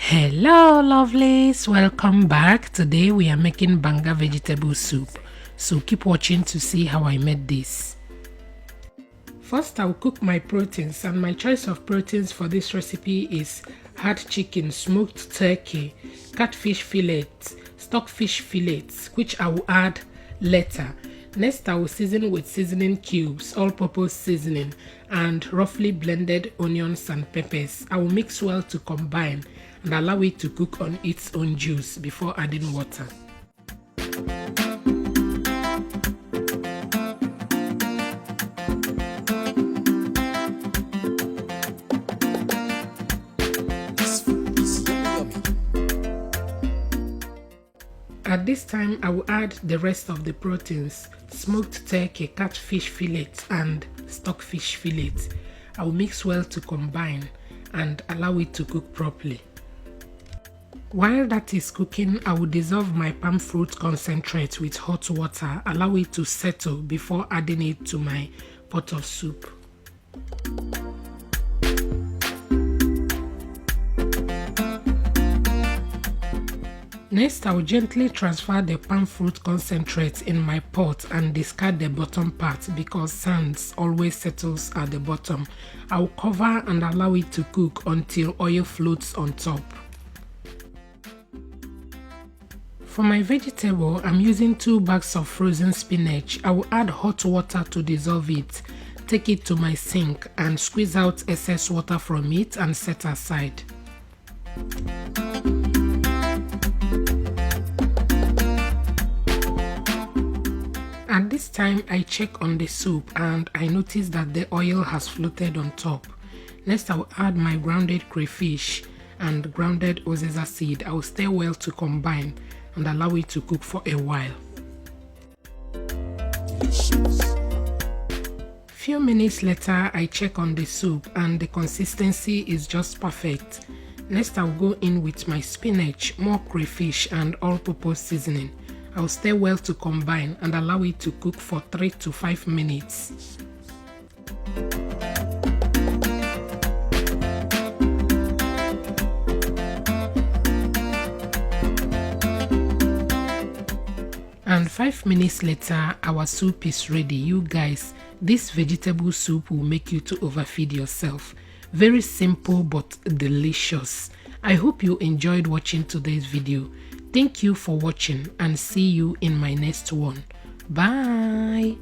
Hello lovelies, welcome back. Today we are making banga vegetable soup, so keep watching to see how I made this. First I will cook my proteins, and my choice of proteins for this recipe is hard chicken, smoked turkey, catfish fillets, stockfish fillets, which I will add later. Next I will season with seasoning cubes, all-purpose seasoning, and roughly blended onions and peppers. I will mix well to combine and allow it to cook on its own juice before adding water. At this time, I will add the rest of the proteins: smoked turkey, catfish fillet, and stockfish fillet. I will mix well to combine and allow it to cook properly. While that is cooking, I will dissolve my palm fruit concentrate with hot water, allow it to settle before adding it to my pot of soup. Next, I will gently transfer the palm fruit concentrate in my pot and discard the bottom part because sand always settles at the bottom. I will cover and allow it to cook until oil floats on top. For my vegetable, I'm using 2 bags of frozen spinach. I will add hot water to dissolve it, take it to my sink and squeeze out excess water from it and set aside. At this time, I check on the soup and I notice that the oil has floated on top. Next, I will add my grounded crayfish and grounded uziza seed. I will stir well to combine and allow it to cook for a while. Few minutes later, I check on the soup and the consistency is just perfect. Next, I will go in with my spinach, more crayfish and all-purpose seasoning. I will stir well to combine and allow it to cook for 3 to 5 minutes. And 5 minutes later, our soup is ready. You guys, this vegetable soup will make you to overfeed yourself. Very simple but delicious. I hope you enjoyed watching today's video. Thank you for watching and see you in my next one. Bye.